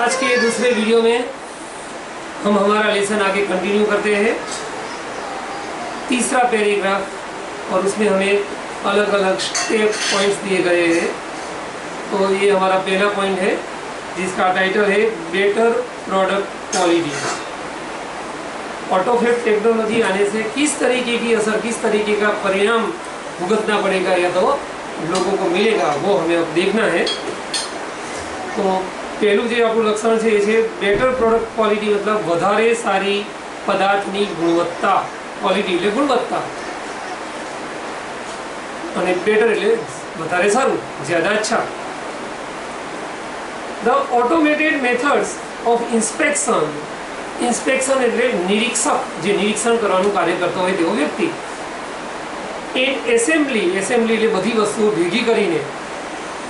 आज के दूसरे वीडियो में हम हमारा लेसन आगे कंटिन्यू करते हैं। तीसरा पैराग्राफ और उसमें हमें अलग अलग स्टेप पॉइंट्स दिए गए हैं। तो ये हमारा पहला पॉइंट है जिसका टाइटल है बेटर प्रोडक्ट क्वालिटी। ऑटोफैब टेक्नोलॉजी आने से किस तरीके की असर, किस तरीके का परिणाम भुगतना पड़ेगा या तो लोगों को मिलेगा, वो हमें अब देखना है। तो पहलू जो आपको लक्षण है ये बेटर प्रोडक्ट क्वालिटी मतलब વધારે સારી પદાર્થની ગુણવત્તા, ક્વોલિટી એટલે ગુણવત્તા અને બેટર એટલે વધારે સારું, જ્યાદા अच्छा। The automated methods of inspection, inspection એટલે નિરીક્ષક જે નિરીક્ષણ કરવાનું કાર્ય કરતો હોય તેવો વ્યક્તિ, એન્ડ એસેમ્બલી, એસેમ્બલી એટલે બધી વસ્તુઓ ભેગી કરીને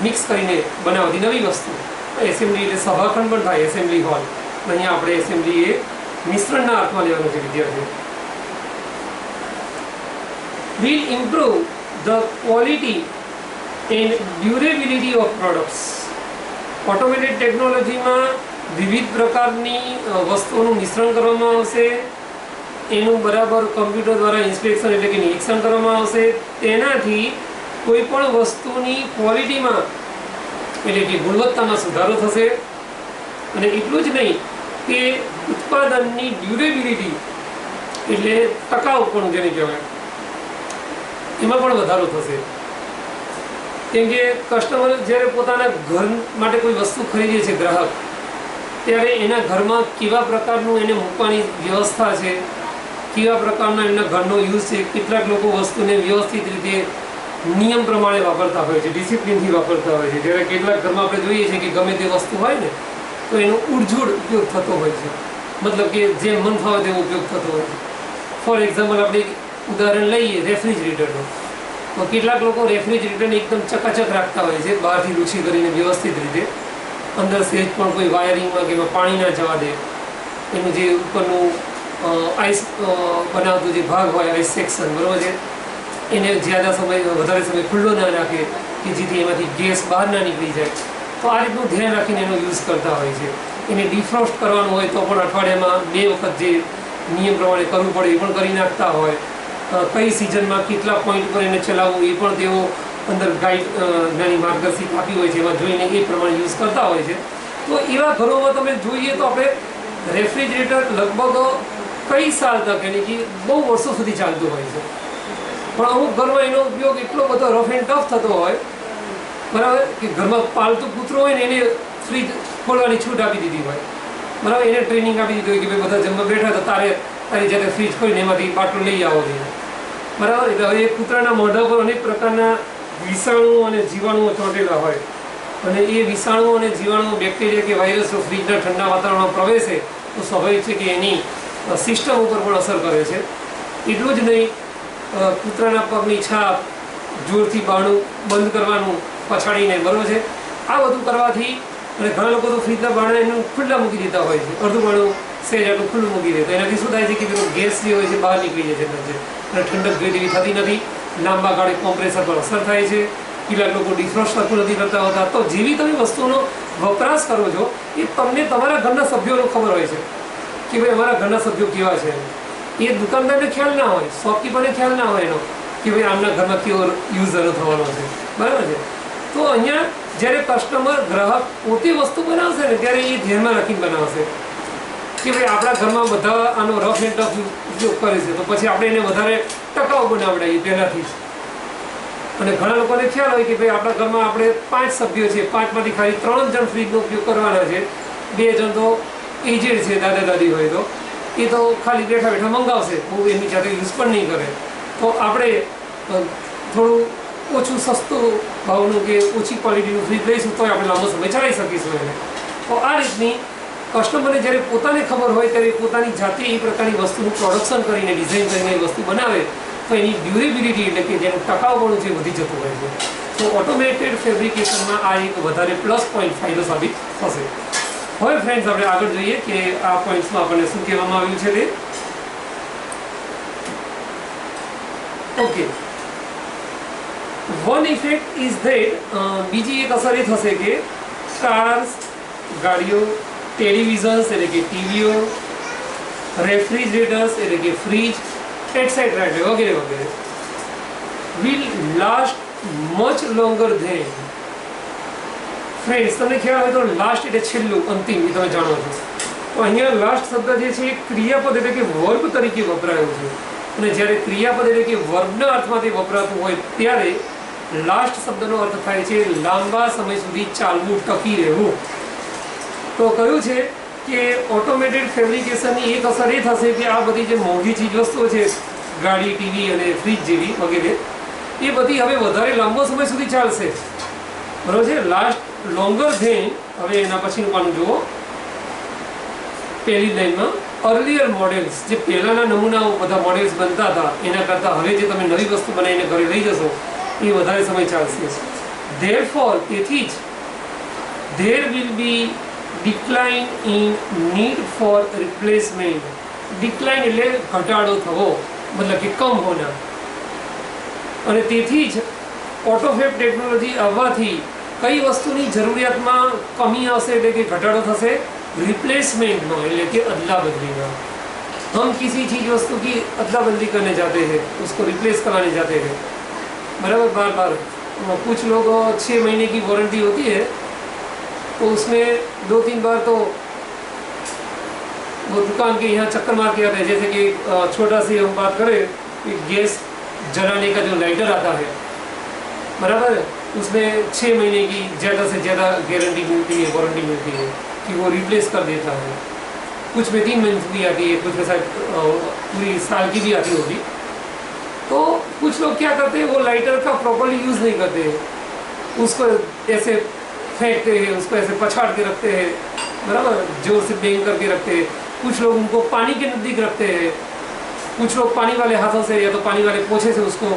મિક્સ કરીને બનાવતી નવી વસ્તુ। એસેમ્બલી એટલે સભાખંડ પણ થાય, એસેમ્બલી હોલ। અહીંયા આપણે એસેમ્બલી એ મિશ્રણના અર્થમાં લેવાનું છે વિદ્યાર્થીઓ। will improve the quality and durability of products। Automated ટેકનોલોજીમાં વિવિધ પ્રકારની વસ્તુઓનું મિશ્રણ કરવામાં આવશે, એનું બરાબર કમ્પ્યુટર દ્વારા ઇન્સ્પેક્શન એટલે કે નિરીક્ષણ કરવામાં આવશે। તેનાથી કોઈ પણ વસ્તુની ક્વોલિટીમાં એટલે કે ગુણવત્તામાં સુધારો થશે અને એટલું જ નહીં કે ઉત્પાદનની ડ્યુરેબિલિટી એટલે ટકાઉપણું જેને કહેવાય એમાં પણ વધારો થશે। કેમ કે કસ્ટમર જ્યારે પોતાના ઘર માટે કોઈ વસ્તુ ખરીદે છે ગ્રાહક, ત્યારે એના ઘરમાં કેવા પ્રકારનું એને મૂકવાની વ્યવસ્થા છે, કેવા પ્રકારના એમના ઘરનો યુઝ છે, કેટલાક લોકો વસ્તુને વ્યવસ્થિત રીતે નિયમ પ્રમાણે વાપરતા હોય છે, ડિસિપ્લિનથી વાપરતા હોય છે। જ્યારે કેટલાક ઘરમાં આપણે જોઈએ છીએ કે ગમે તે વસ્તુ હોય ને તો એનો ઉડઝૂડ ઉપયોગ થતો હોય છે, મતલબ કે જે મન ફાવે તેવો ઉપયોગ થતો હોય છે। ફોર એક્ઝામ્પલ આપણે ઉદાહરણ લઈએ રેફ્રિજરેટરનું, તો કેટલાક લોકો રેફ્રિજરેટરને એકદમ ચકાચક રાખતા હોય છે, બહારથી લૂછી કરીને વ્યવસ્થિત રીતે, અંદર સહેજ પણ કોઈ વાયરિંગમાં કે એમાં પાણી ના જવા દે, એનું જે ઉપરનું આઈસ બનાવતું જે ભાગ હોય આઈસ સેક્શન બરાબર છે એને જ્યાદા સમય વધારે સમય ખુલ્લો ના રાખે કે જેથી એમાંથી ગેસ બહાર ના નીકળી જાય। તો આ રીતનું ધ્યાન રાખીને એનો યુઝ કરતા હોય છે। એને ડિફ્રોસ્ટ કરવાનું હોય તો પણ અઠવાડિયામાં 2 વખત જે નિયમ પ્રમાણે કરવું પડે એ પણ કરી નાખતા હોય। કઈ સિઝનમાં કેટલા પોઈન્ટ પર એને ચલાવવું એ પણ તેઓ અંદર ગાઈડ નાની માર્ગદર્શિકા આપી હોય છે, એમાં જોઈને એ પ્રમાણે યુઝ કરતા હોય છે। તો એવા ઘરોમાં તમે જોઈએ તો આપણે રેફ્રિજરેટર લગભગ કઈ સાલ તક એટલે કે બહુ વર્ષો સુધી ચાલતું હોય છે, પણ અમુક ઘરમાં એનો ઉપયોગ એટલો બધો રફ એન્ડ ટફ થતો હોય બરાબર કે ઘરમાં પાલતું કૂતરો હોય ને એને ફ્રીજ ખોલવાની છૂટ આપી દીધી હોય બરાબર, એને ટ્રેનિંગ આપી દીધી હોય કે ભાઈ બધા જમવા બેઠા તો તારી જાતે ફ્રીજ ખોલીને એમાંથી બાટલો લઈ આવો જોઈએ બરાબર। એટલે હવે એ કૂતરાના મોઢા પર અનેક પ્રકારના વિષાણુઓ અને જીવાણુઓ ચોંટેલા હોય અને એ વિષાણુઓ અને જીવાણુઓ બેક્ટેરિયા કે વાયરસો ફ્રીજના ઠંડા વાતાવરણમાં પ્રવેશે તો સ્વાભાવિક છે કે એની સિસ્ટમ ઉપર પણ અસર કરે છે। એટલું જ નહીં, કૂતરાના પગની છાપ, જોરથી બારણું બંધ કરવાનું પછાડીને બરાબર છે, આ બધું કરવાથી અને ઘણા લોકો તો ફ્રીજના બારણા એનું ખુલ્લા મૂકી દેતા હોય છે, અડધું બારણું સહેજ આટલું ખુલ્લું મૂકી દે તો એનાથી શું થાય છે કે પેલો ગેસ જે હોય છે બહાર નીકળી જાય છે અંદર અને ઠંડક જેવી થતી નથી, લાંબા ગાળે કોમ્પ્રેસર પર અસર થાય છે। કેટલાક લોકો ડિફ્રોસ્ટ સરખું નથી કરતા હોતા। તો જેવી તમે વસ્તુનો વપરાશ કરો છો એ તમને તમારા ઘરના સભ્યોનો ખબર હોય છે કે ભાઈ અમારા ઘરના સભ્યો કેવા છે। એ દુકાનદારને ખ્યાલ ના હોય, શોપકીપરને ખ્યાલ ના હોય એનો કે ભાઈ આમના ઘરમાં કેવો યુઝ થવાનો છે બરાબર છે। તો અહીંયા જ્યારે કસ્ટમર ગ્રાહક પોતે વસ્તુ બનાવશે ને ત્યારે એ ધ્યાનમાં રાખીને બનાવશે કે ભાઈ આપણા ઘરમાં બધા આનો રફ એન્ડ ટફ ઉપયોગ કરે છે તો પછી આપણે એને વધારે ટકાઉ બનાવડાવીએ પહેલાંથી જ। અને ઘણા લોકોને ખ્યાલ હોય કે ભાઈ આપણા ઘરમાં આપણે 5 સભ્યો છે, 5માંથી ખાલી 3 જણ ફ્રીજનો ઉપયોગ કરવાના છે, 2 જણ તો એજેડ છે, દાદા દાદી હોય તો એ તો ખાલી બેઠા બેઠા મંગાવશે, બહુ એની જાતે યુઝ પણ નહીં કરે। તો આપણે થોડું ઓછું સસ્તું ભાવનું કે ઓછી ક્વોલિટીનું ફ્રીજ લઈશું તો આપણે લાંબો સમય ચલાવી શકીશું એને। તો આ રીતની કસ્ટમરને જ્યારે પોતાને ખબર હોય ત્યારે પોતાની જાતે એ પ્રકારની વસ્તુનું પ્રોડક્શન કરીને ડિઝાઇન કરીને એ વસ્તુ બનાવે તો એની ડ્યુરેબિલિટી એટલે કે જેનું ટકાઉપણું છે વધી જતું હોય છે। તો ઓટોમેટેડ ફેબ્રિકેશનમાં આ એક વધારે પ્લસ પોઈન્ટ ફાયદો સાબિત થશે। હવે ફ્રેન્ડ્સ આપણે આગળ જોઈએ કે આ પોઈન્ટ્સમાં આપણને શું કહેવામાં આવ્યું છે તે। Okay, one effect is that બીજી એક અસર એ થશે કે કાર્સ, ગાડીઓ ટેલિવિઝન્સ એટલે કે ટીવીઓ, રેફ્રિજરેટર્સ એટલે કે ફ્રીજ, એટસેટ્રા એટલે વગેરે વગેરે will last much longer than. Friends, તમને ખ્યાલ હોય તો લાસ્ટ એટલે છેલ્લું, અંતિમ, એ તમે જાણો છો. તો અહીંયા લાસ્ટ શબ્દ જે છે એ ક્રિયાપદ એટલે કે વર્બ તરીકે વપરાયો છે, અને જ્યારે ક્રિયાપદ એટલે કે વર્બના અર્થમાં તે વપરાતું હોય ત્યારે લાસ્ટ શબ્દનો અર્થ થાય છે લાંબા સમય સુધી ચાલવું, ટકી રહેવું. તો કહ્યું છે કે ઓટોમેટેડ ફેબ્રિકેશનની એક અસર એ થશે કે આ બધી જે મોંઘી ચીજ વસ્તુઓ છે, ગાડી, ટીવી અને ફ્રીજ જેવી વગેરે, એ બધી હવે વધારે લાંબો સમય સુધી ચાલશે. બરાબર છે? Last longer than. હવે એના પછીનું પાનું જુઓ, પહેલી લાઈનમાં અર્લિયર મોડેલ્સ, જે પહેલાંના નમૂનાઓ બધા મોડેલ્સ બનતા હતા એના કરતાં હવે જે તમે નવી વસ્તુ બનાવીને ઘરે લઈ જશો એ વધારે સમય ચાલશે. ધેરફોર, તેથી જ there will be decline in need for replacement. Decline એટલે ઘટાડો થવો, મતલબ કે કમ હોના. અને તેથી જ ઓટોફેબ ટેકનોલોજી આવવાથી કઈ વસ્તુની જરૂરિયાતમાં કમી આવશે એટલે કે ઘટાડો થશે? रिप्लेसमेंट એટલે કે अदला बदली में. हम किसी चीज़ वस्तु की अदला बदली करने जाते हैं, उसको रिप्लेस कराने जाते हैं, बराबर, बार बार. कुछ लोग 6 महीने की वारंटी होती है तो उसमें 2-3 बार तो वो दुकान के यहाँ चक्कर मार के आते हैं. जैसे कि छोटा सी हम बात करें कि गैस जलाने का जो लाइटर आता है, बराबर, उसमें 6 महीने की ज़्यादा से ज़्यादा गारंटी मिलती है, वारंटी मिलती है कि वो रिप्लेस कर देता है. कुछ में 3 महीने की आती है, कुछ में शायद पूरी साल की भी आती होगी. तो कुछ लोग क्या करते हैं, वो लाइटर का प्रॉपरली यूज़ नहीं करते हैं, उसको ऐसे फेंकते हैं, उसको ऐसे पछाड़ के रखते हैं, बराबर, जोर से बेंग करके रखते हैं. कुछ लोग उनको पानी के नज़दीक रखते हैं, कुछ लोग पानी वाले हाथों से या तो पानी वाले पोछे से उसको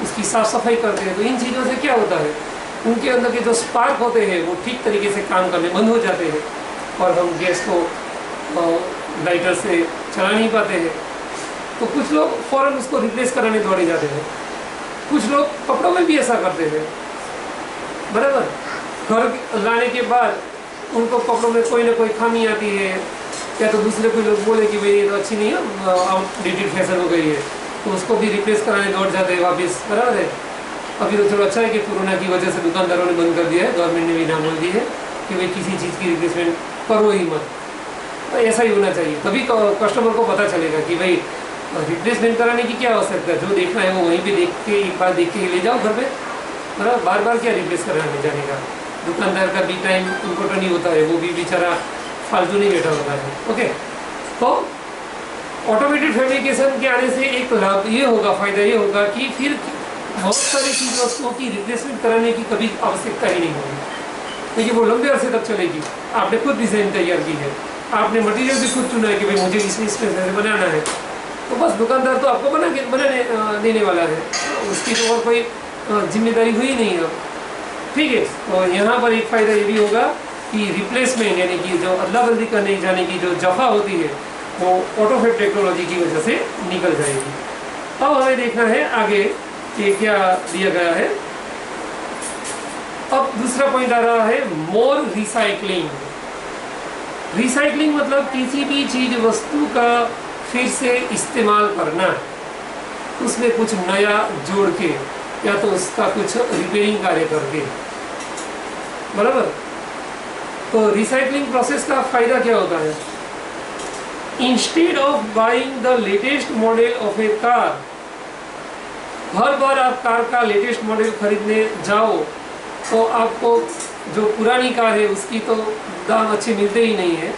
उसकी साफ़ सफाई करते हैं. तो इन चीज़ों से क्या होता है, उनके अंदर के जो स्पार्क होते हैं वो ठीक तरीके से काम करने बंद हो जाते हैं और हम गैस को लाइटर से चला नहीं पाते हैं. तो कुछ लोग फ़ौरन उसको रिप्लेस कराने दौड़े जाते हैं. कुछ लोग कपड़ों में भी ऐसा करते हैं, बराबर. घर लाने के बाद उनको कपड़ों में कोई ना कोई खामी आती है, या तो दूसरे कोई लोग बोले कि भाई ये तो अच्छी नहीं है, आउटडेटेड फैशन हो गई है, तो उसको भी रिप्लेस कराने दौड़ जाते हैं वापस, बराबर है. अभी तो थोड़ा अच्छा है कि कोरोना की वजह से दुकानदारों ने बंद कर दिया है, गवर्नमेंट ने भी ना बोल दी है कि भाई किसी चीज़ की रिप्लेसमेंट करो ही मत. तो ऐसा ही होना चाहिए, तभी कस्टमर को पता चलेगा कि भाई रिप्लेसमेंट कराने की क्या आवश्यकता है. जो देखना है वो वहीं पे देख के, एक बार देख के ही ले जाओ घर पे, बराबर. बार बार क्या रिप्लेस कराने जाने का. दुकानदार का भी टाइम इम्पोर्टेंट नहीं होता है, वो भी बेचारा फालतू नहीं बैठा होता है. ओके, तो ऑटोमेटेड फैब्रिकेशन के आने से एक लाभ ये होगा, फ़ायदा ये होगा कि फिर बहुत सारी चीज़ वस्तुओं की रिप्लेसमेंट कराने की कभी आवश्यकता ही नहीं होगी, क्योंकि वो लंबे अरसे तक चलेगी. आपने खुद डिज़ाइन तैयार की है, आपने मटेरियल भी खुद चुना है कि भाई मुझे इस पैसे से बनाना है, तो बस दुकानदार तो आपको बनाने देने वाला है, उसकी तो और कोई जिम्मेदारी हुई नहीं है. ठीक है. तो यहाँ पर एक फ़ायदा ये भी होगा कि रिप्लेसमेंट यानी कि जो अदला बदली करने जाने की जो जफ़ा होती है वो ऑटोफेब टेक्नोलॉजी की वजह से निकल जाएगी. अब हमें देखना है आगे कि क्या दिया गया है. अब दूसरा पॉइंट आ रहा है मोर रिसाइकलिंग. रिसाइकलिंग मतलब किसी भी चीज़ वस्तु का फिर से इस्तेमाल करना, उसमें कुछ नया जोड़ के या तो उसका कुछ रिपेयरिंग कार्य करके, बराबर. तो रिसाइकलिंग प्रोसेस का फ़ायदा क्या होता है? Instead of buying the latest model of a car, हर बार आप कार का लेटेस्ट मॉडल खरीदने जाओ तो आपको जो पुरानी कार है उसकी तो दाम अच्छे मिलते ही नहीं है,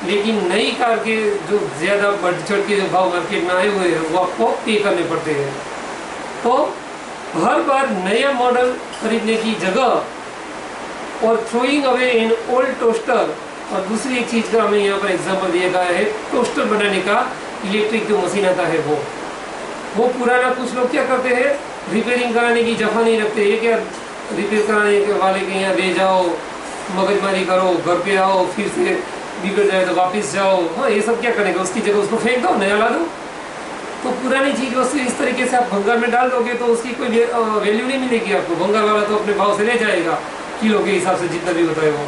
लेकिन नई कार के जो ज़्यादा बढ़ चढ़ के जो भाव मार्केट में आए हुए हैं वो आपको पे करने पड़ते हैं. तो हर बार नया मॉडल खरीदने की जगह और throwing away in old toaster, और दूसरी एक चीज़ का हमें यहाँ पर एग्जांपल दिया गया है, टोस्टर बनाने का इलेक्ट्रिक जो मशीन आता है वो पुराना. कुछ लोग क्या करते हैं, रिपेयरिंग कराने की जगह नहीं रखते. ये क्या, रिपेयर कराने के वाले के यहाँ ले जाओ, मगजमारी करो, घर पे आओ, फिर से बिगड़ जाए तो वापस जाओ. हाँ, ये सब क्या करेगा, उसकी जगह उसको फेंक दो, नया ला दो. तो पुरानी चीज़ वस्तु इस तरीके से आप भंगार में डाल दोगे तो उसकी कोई वैल्यू नहीं मिलेगी आपको. भंगार वाला तो अपने भाव से ले जाएगा, किलो के हिसाब से जितना भी होता है वो.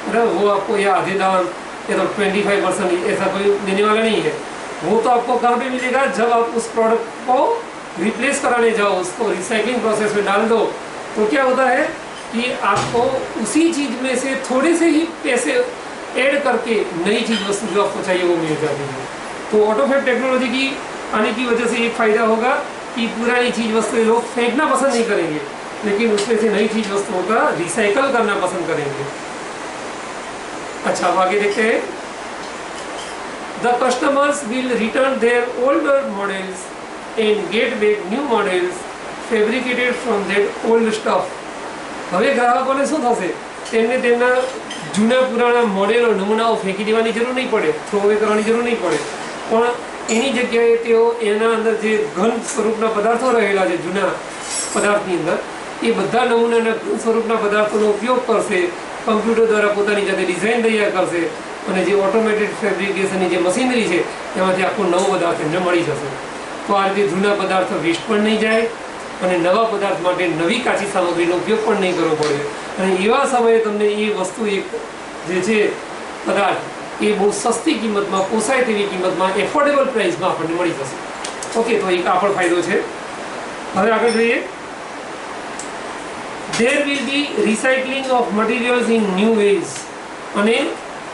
बराबर, वो आपको या आधे दाम या तो 25% ऐसा कोई देने वाला नहीं है। वो तो आपको कहाँ पे मिलेगा, जब आप उस प्रोडक्ट को रिप्लेस कराने जाओ, उसको रिसाइकलिंग प्रोसेस में डाल दो, तो क्या होता है कि आपको उसी चीज़ में से थोड़े से ही पैसे ऐड करके नई चीज़ वस्तु जो आपको चाहिए वो मिल जाती है। तो ऑटोफैब टेक्नोलॉजी की आने की वजह से एक फ़ायदा होगा कि पुरानी चीज़ वस्तुएं लोग फेंकना पसंद नहीं करेंगे, लेकिन उसमें से नई चीज़ वस्तुओं का रिसाइकल करना पसंद करेंगे। अच्छा, अब आगे देखते हैं। The customers will return their older models and get back new models fabricated from that old stuff. હવે ગ્રાહકોને શું થશે, તેમને તેમના જૂના પુરાણા મોડેલો નમૂનાઓ ફેંકી દેવાની જરૂર નહીં પડે, થ્રો અવે કરવાની જરૂર નહીં પડે, પણ એની જગ્યાએ તેઓ એના અંદર જે ઘન સ્વરૂપના પદાર્થો રહેલા છે જૂના પદાર્થની અંદર, એ બધા નમૂનાના ઘન સ્વરૂપના પદાર્થોનો ઉપયોગ કરશે, કમ્પ્યુટર દ્વારા પોતાની જાતે ડિઝાઇન તૈયાર કરશે અને જે ઓટોમેટેડ ફેબ્રિકેશનની જે મશીનરી છે એમાંથી આખો નવો પદાર્થ એમને મળી જશે। તો આ રીતે જૂના પદાર્થો વેસ્ટ પણ નહીં જાય અને નવા પદાર્થ માટે નવી કાચી સામગ્રીનો ઉપયોગ પણ નહીં કરવો પડે, અને એવા સમયે તમને એ વસ્તુ એક જે છે પદાર્થ એ બહુ સસ્તી કિંમતમાં, પોસાય તેવી કિંમતમાં, એફોર્ડેબલ પ્રાઇસમાં આપણને મળી જશે। ઓકે, તો એક આ પણ ફાયદો છે। હવે આગળ જોઈએ। There will be recycling of materials in new ways। અને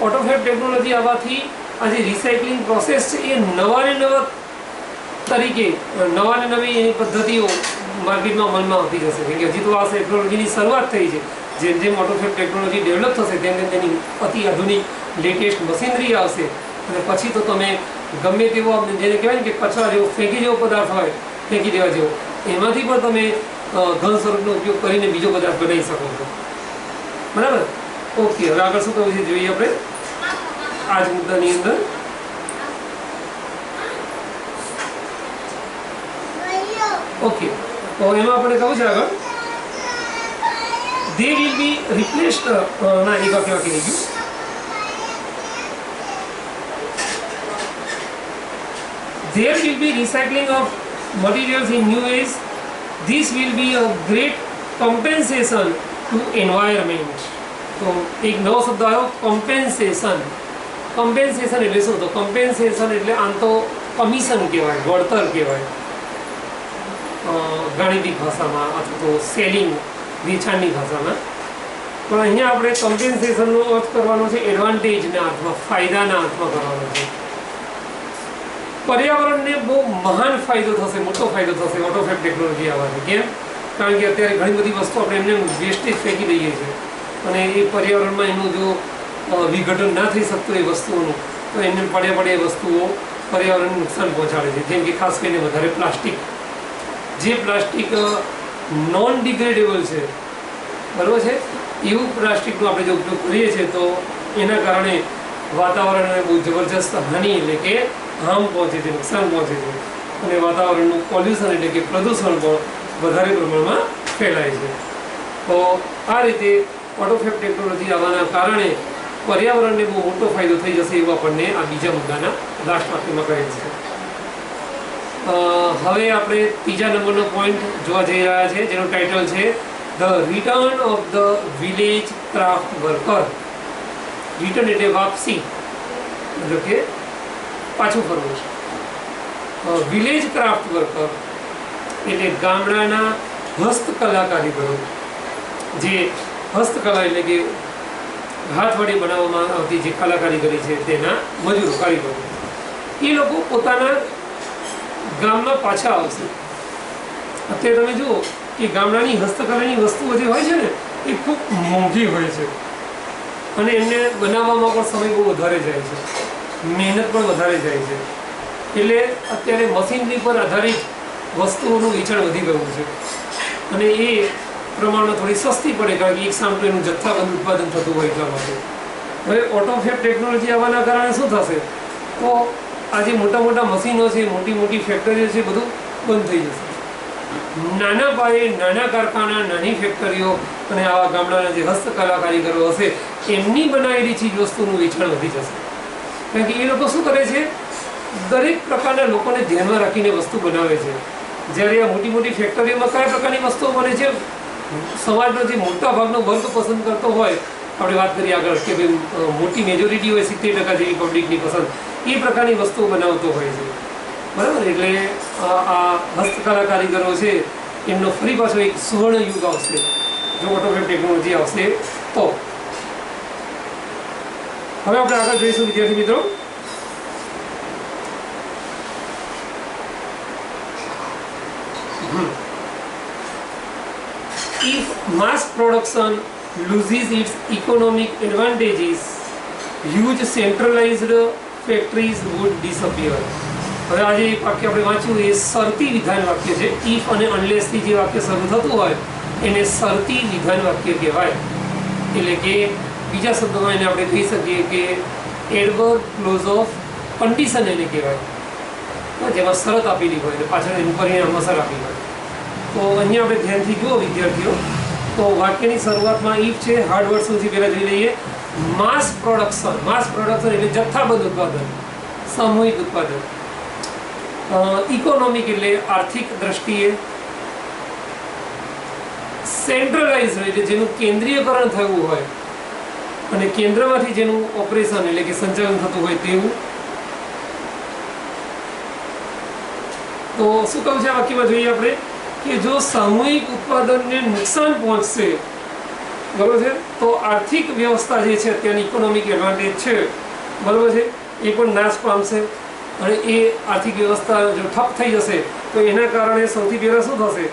ઓટોફેબ ટેકનોલોજી આવવાથી આ જે રિસાયકલિંગ પ્રોસેસ છે એ નવા ને નવા તરીકે, નવા ને નવી એની પદ્ધતિઓ માર્કેટમાં અમલમાં આવતી જશે, કેમ કે હજી તો આ ટેકનોલોજીની શરૂઆત થઈ છે। જેમ જેમ ઓટોફેબ ટેકનોલોજી ડેવલપ થશે તેમ તેમ તેની અતિ આધુનિક લેટેસ્ટ મશીનરી આવશે, અને પછી તો તમે ગમે તેવો જેને કહેવાય ને કે કચરા જેવો ફેંકી જેવો પદાર્થ હોય, ફેંકી દેવા જેવો, એમાંથી પણ તમે ઘન સ્વરૂપનો ઉપયોગ કરીને બીજો પદાર્થ બનાવી શકો છો, બરાબર। ઓકે, હવે આગળ શું કહ્યું છે જોઈએ આપણે આ જ મુદ્દાની અંદર। ઓકે, તો એમાં આપણે કહું છે આગળ, they will be replaced, ના એક વાક્ય બાકી રહી ગયું। There will be recycling of materials in new ways. This will be a great compensation to environment। તો એક નવો શબ્દ આવ્યો, કમ્પેન્સેશન। કમ્પેન્સેશન એટલે શું? તો કમ્પેન્સેશન એટલે આમ તો કમિશન કહેવાય, વળતર કહેવાય ગાણિતિક ભાષામાં, અથવા તો સેલિંગ, વેચાણની ભાષામાં। પણ અહીંયા આપણે કમ્પેન્સેશનનો અર્થ કરવાનો છે એડવાન્ટેજના અર્થમાં, ફાયદાના અર્થમાં કરવાનો છે। પર્યાવરણને બહુ મહાન ફાયદો થશે, મોટો ફાયદો થશે ઓટોફેબ ટેકનોલોજી આવવાથી। કેમ? કારણ કે અત્યારે ઘણી બધી વસ્તુ આપણે એમને વેસ્ટેજ ફેંકી દઈએ છીએ, અને એ પર્યાવરણમાં એનું જો વિઘટન ના થઈ શકતું એ વસ્તુઓનું, તો એમને પડે એ વસ્તુઓ પર્યાવરણને નુકસાન પહોંચાડે છે। જેમ કે ખાસ કરીને વધારે પ્લાસ્ટિક, જે પ્લાસ્ટિક નોન ડિગ્રેડેબલ છે, બરાબર છે, એવું પ્લાસ્ટિકનો આપણે જો ઉપયોગ કરીએ છીએ તો એના કારણે વાતાવરણને બહુ જબરજસ્ત હાનિ એટલે કે હાર્મ પહોંચે છે, નુકસાન પહોંચે છે, અને વાતાવરણનું પોલ્યુશન એટલે કે પ્રદૂષણ પણ વધારે પ્રમાણમાં ફેલાય છે। તો આ રીતે ઓટોફેબ ટેકનોલોજી આવવાના કારણે પર્યાવરણને બહુ મોટો ફાયદો થઈ જશે એવું આપણને આ બીજા મુદ્દાના લાસ્ટ વાક્યમાં કહે છે। હવે આપણે ત્રીજા નંબરનો પોઈન્ટ જોવા જઈ રહ્યા છે, જેનું ટાઇટલ છે the return of the village craft worker. Return એટલે વાપસી, મતલબ કે પાછું ફરવું છે। વિલેજ ક્રાફ્ટ વર્કર એટલે ગામડાના હસ્તકલા કારીગરો, જે હસ્તકલા એટલે કે હાથ વડે બનાવવામાં આવતી જે કલા કારીગરી છે તેના મજૂરો, કારીગરો, એ લોકો પોતાના ગામમાં પાછા આવશે। અત્યારે તમે જુઓ કે ગામડાની હસ્તકલાની વસ્તુઓ જે હોય છે ને એ ખૂબ મોંઘી હોય છે, અને એમને બનાવવામાં પણ સમય બહુ વધારે જાય છે, મહેનત પણ વધારે જાય છે, એટલે અત્યારે મશીનરી પર આધારિત વસ્તુઓનું વેચાણ વધી ગયું છે, અને એ પ્રમાણમાં થોડી સસ્તી પડે, કારણ કે એક સામટું એનું જથ્થાબંધ ઉત્પાદન થતું હોય એટલા માટે। હવે ઓટોફેબ ટેકનોલોજી આવવાના કારણે શું થશે, તો આ જે મોટા મોટા મશીનો છે, મોટી મોટી ફેક્ટરીઓ છે, બધું બંધ થઈ જશે। નાના પાયે નાના કારખાના, નાની ફેક્ટરીઓ અને આવા ગામડાના જે હસ્તકલા કારીગરો હશે એમની બનાવેલી ચીજ વસ્તુનું વેચાણ વધી જશે, કારણ કે એ લોકો શું કરે છે, દરેક પ્રકારના લોકોને ધ્યાનમાં રાખીને વસ્તુ બનાવે છે। જ્યારે આ મોટી મોટી ફેક્ટરીઓમાં કયા પ્રકારની વસ્તુઓ બને છે, સમાજનો જે મોટા ભાગનો વર્ગ પસંદ કરતો હોય આપણે વાત કરીએ આગળ કે ભાઈ મોટી મેજોરિટી હોય 70% જેવી પબ્લિકની પસંદ, એ પ્રકારની વસ્તુઓ બનાવતો હોય છે, બરાબર. એટલે આ હસ્તકલા કારીગરો છે એમનો ફરી પાછો એક સુવર્ણ યુગ આવશે જો ઓટોમેટિક ટેકનોલોજી આવશે તો. હવે આપણે આગળ જોઈશું વિદ્યાર્થી મિત્રો. If mass production loses its economic advantages, huge centralized factories would disappear. હવે આજે એક વાક્ય આપણે વાંચ્યું એ શરતી વિધાન વાક્ય છે. ઇફ અને અનલેસથી જે વાક્ય શરૂ થતું હોય એને શરતી વિધાન વાક્ય કહેવાય. એટલે કે બીજા શબ્દોમાં એને આપણે કહી શકીએ કે એડવર્બ ક્લોઝ ઓફ કન્ડિશન એને કહેવાય, જેમાં શરત આપેલી હોય અને પાછળ એનું પરિણામ અસર આપી હોય. તો અહીંયા આપણે ધ્યાનથી જુઓ વિદ્યાર્થીઓ, તો વાક્યની શરૂઆતમાં ઇફ છે. હાર્ડ વર્ડ સૌથી પહેલાં જોઈ લઈએ. માસ પ્રોડક્શન. માસ પ્રોડક્શન એટલે જથ્થાબંધ ઉત્પાદન, સામૂહિક ઉત્પાદન. ઇકોનોમિક એટલે આર્થિક દ્રષ્ટિએ. સેન્ટ્રલાઇઝ એટલે જેનું કેન્દ્રીયકરણ થયું હોય અને કેન્દ્રમાંથી જેનું ઓપરેશન એટલે કે સંચાલન થતું હોય તેવું. તો શું કહ્યું છે આ વાક્યમાં જોઈએ આપણે કે જો સામૂહિક ઉત્પાદનને નુકસાન પહોંચશે, બરાબર છે, તો આર્થિક વ્યવસ્થા જે છે અત્યારની ઇકોનોમિક એડવાન્ટેજ છે, બરાબર છે, એ પણ નાશ પામશે. અને એ આર્થિક વ્યવસ્થા જો ઠપ થઈ જશે તો એના કારણે સૌથી પહેલાં શું થશે,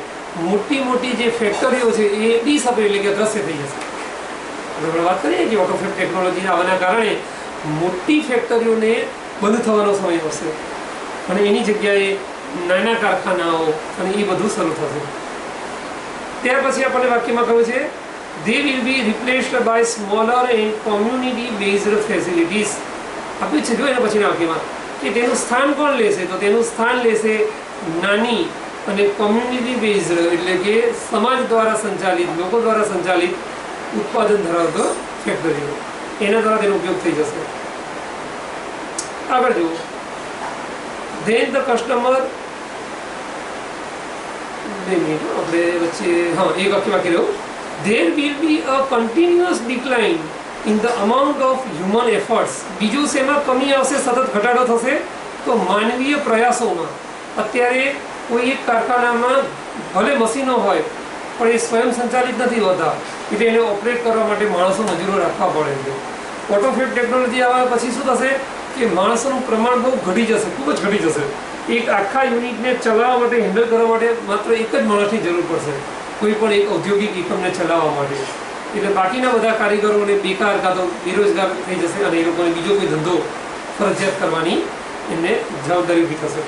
મોટી મોટી જે ફેક્ટરીઓ છે એ ડિસઅપેર એટલે કે અદ્રશ્ય થઈ જશે. આપણે વાત કરીએ કે ઓટોમેટિક ટેકનોલોજી આવવાના કારણે મોટી ફેક્ટરીઓને બંધ થવાનો સમય આવશે અને એની જગ્યાએ નાના કારખાનાઓ અને એ બધું શરૂ થશે. ત્યાર પછી આપણને વાક્યમાં કહ્યું છે they will be replaced by smaller and community based facilities. આપ્યું છે જો એના પછીના વાક્યમાં કે તેનું સ્થાન કોણ લેશે, તો તેનું સ્થાન લેશે નાની અને કોમ્યુનિટી બેઝડ એટલે કે સમાજ દ્વારા સંચાલિત, લોકો દ્વારા સંચાલિત ઉત્પાદન ધરાવતો ફેક્ટરીઓ, એના દ્વારા તેનો ઉપયોગ થઈ જશે. આગળ જુઓ. then the customer આપણે વચ્ચે એક વાક્ય રહ્યું. there will be a continuous decline in the amount of human efforts. બીજું શેમાં કમી આવશે, સતત ઘટાડો થશે, તો માનવીય પ્રયાસોમાં. અત્યારે કોઈ એક કારખાનામાં ભલે મશીનો હોય પણ એ સ્વયં સંચાલિત નથી હોતા, એટલે એને ઓપરેટ કરવા માટે માણસો મજૂરો રાખવા પડે છે. ઓટોમેટિક ટેકનોલોજી આવ્યા પછી શું થશે કે માણસોનું પ્રમાણ બહુ ઘટી જશે, ખૂબ જ ઘટી જશે. એક આખા યુનિટને ચલાવવા માટે, હેન્ડલ કરવા માટે માત્ર એક જ માણસની જરૂર પડશે કોઈ પણ એક ઔદ્યોગિક એકમને ચલાવવા માટે. એટલે બાકીના બધા કારીગરોને બેકાર કાં તો બેરોજગાર થઈ જશે અને એ લોકોને બીજો કોઈ ધંધો ફરજિયાત કરવાની એમને જવાબદારી ઊભી થશે.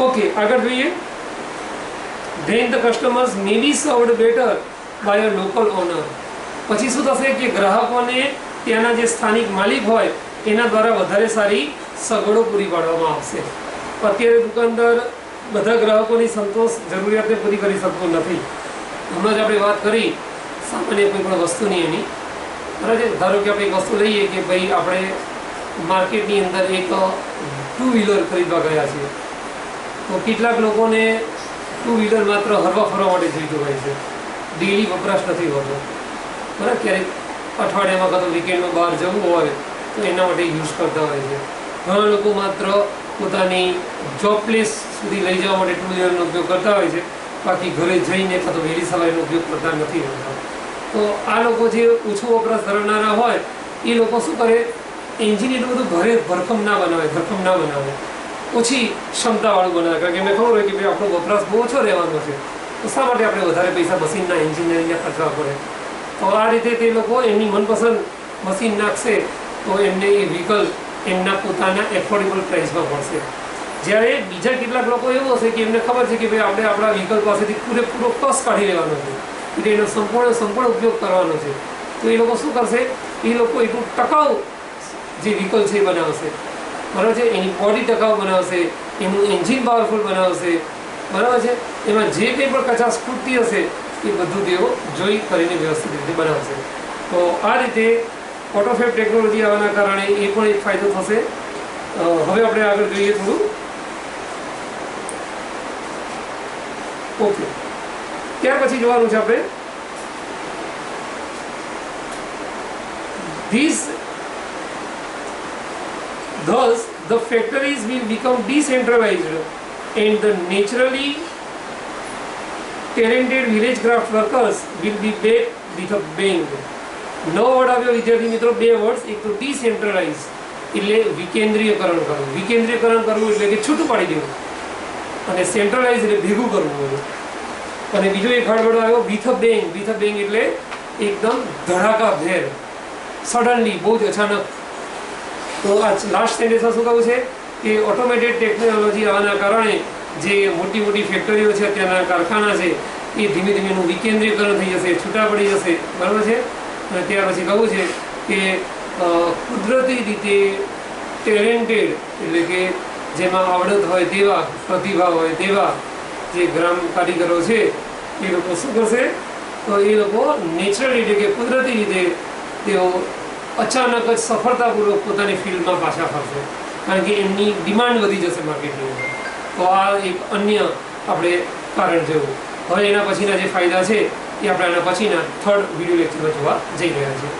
ઓકે, આગળ જોઈએ. then the customers may be served better by a local owner. પછી શું થશે કે ગ્રાહકોને ત્યાંના જે સ્થાનિક માલિક હોય એના દ્વારા વધારે સારી સગવડો પૂરી પાડવામાં આવશે. અત્યારે દુકાનદાર બધા ગ્રાહકોની સંતોષ જરૂરિયાતને પૂરી કરી શકતો નથી. હમણાં જ આપણે વાત કરી સામાન્ય કોઈ પણ વસ્તુની એની, બરાબર. ધારો કે આપણે એક વસ્તુ લઈએ કે ભાઈ આપણે માર્કેટની અંદર એક 2 વ્હીલર ખરીદવા ગયા છીએ, તો કેટલાક લોકોને 2 વ્હીલર માત્ર હરવા ફરવા માટે જોઈતું હોય છે, ડેલી વપરાશ નથી હોતો, બરાબર. ક્યારેક અઠવાડિયામાં કાં તો વીકેન્ડમાં બહાર જવું હોય તો એના માટે યુઝ કરતા હોય છે. ઘણા લોકો માત્ર પોતાની જોબ પ્લેસ સુધી લઈ જવા માટે 2 વ્હીલરનો ઉપયોગ કરતા હોય છે, બાકી ઘરે જઈને કાં તો વહેલી સવારનો ઉપયોગ કરતા નથી હોતા. તો આ લોકો જે ઓછો વપરાશ ધરાવનારા હોય એ લોકો શું કરે, એન્જિન એટલું બધું ભરખમ ના બનાવે, ઓછી ક્ષમતાવાળું બનાવે. કારણ કે એમને ખબર હોય કે ભાઈ આપણો વપરાશ બહુ ઓછો રહેવાનો છે, તો શા માટે આપણે વધારે પૈસા મશીનના એન્જિનિયરિંગને ખર્ચવા પડે. તો આ રીતે તે લોકો એમની મનપસંદ મશીન નાખશે તો એમને એ વ્હીકલ એમના પોતાના એફોર્ડેબલ પ્રાઇસમાં પડશે. જ્યારે બીજા કેટલાક લોકો એવું હશે કે એમને ખબર છે કે ભાઈ આપણે આપણા વ્હીકલ પાસેથી પૂરેપૂરો કસ કાઢી લેવાનો છે, એટલે એનો સંપૂર્ણ ઉપયોગ કરવાનો છે. તો એ લોકો શું કરશે, એ લોકો એટલું ટકાઉ જે વ્હીકલ છે એ બનાવશે, બરાબર છે. એની બોડી ટકાઉ બનાવશે, એનું એન્જિન પાવરફુલ બનાવશે, બરાબર છે. એમાં જે કંઈ પણ કચાશ ખૂટતી હશે એ બધું તેઓ જોઈ કરીને વ્યવસ્થિત રીતે બનાવશે. તો આ રીતે ઓટોમેટિક ટેકનોલોજી આવવાના કારણે એ પણ એક ફાયદો થશે. હવે આપણે આગળ જોઈએ થોડું. ઓકે, ત્યાર પછી જોવાનું છે આપણે These thus the factories will become decentralized and the naturally talented village craft workers will be back with a bang. નવો વર્ડ આવ્યો વિદ્યાર્થી મિત્રો, બે વર્ડ્સ. એક તો ડિસેન્ટ્રલાઇઝ એટલે વિકેન્દ્રીયકરણ કરવું, વિકેન્દ્રીયકરણ કરવું એટલે કે છૂટું પાડી દેવું, અને સેન્ટ્રલાઇઝ એટલે ભેગું કરવું બધું. અને બીજો એક વર્ડ આવ્યો with a bang. With a bang એટલે એકદમ ધડાકાભેર, સડનલી, બહુ જ અચાનક. તો આ લાસ્ટ સેન્ટેન્સમાં શું કહ્યું છે કે ઓટોમેટેડ ટેકનોલોજી આવવાના કારણે જે મોટી મોટી ફેક્ટરીઓ છે, ત્યાંના કારખાના છે, એ ધીમે ધીમે એનું વિકેન્દ્રીકરણ થઈ જશે, છૂટા પડી જશે, બરાબર છે. અને ત્યાર પછી કહું છે કે કુદરતી રીતે ટેલેન્ટેડ એટલે કે જેમાં આવડત હોય તેવા, પ્રતિભા હોય તેવા જે ગ્રામ કારીગરો છે એ લોકો શું કરશે, તો એ લોકો નેચરલી એટલે કે કુદરતી રીતે તેઓ અચાનક જ સફળતાપૂર્વક પોતાની ફિલ્ડમાં પાછા ફરશે, કારણ કે એમની ડિમાન્ડ વધી જશે માર્કેટની અંદર. તો આ એક અન્ય આપણે કારણ જેવું. હવે એના પછીના જે ફાયદા છે એ આપણે આના પછીના થર્ડ વિડીયો લેક્ચરમાં જોવા જઈ રહ્યા છીએ.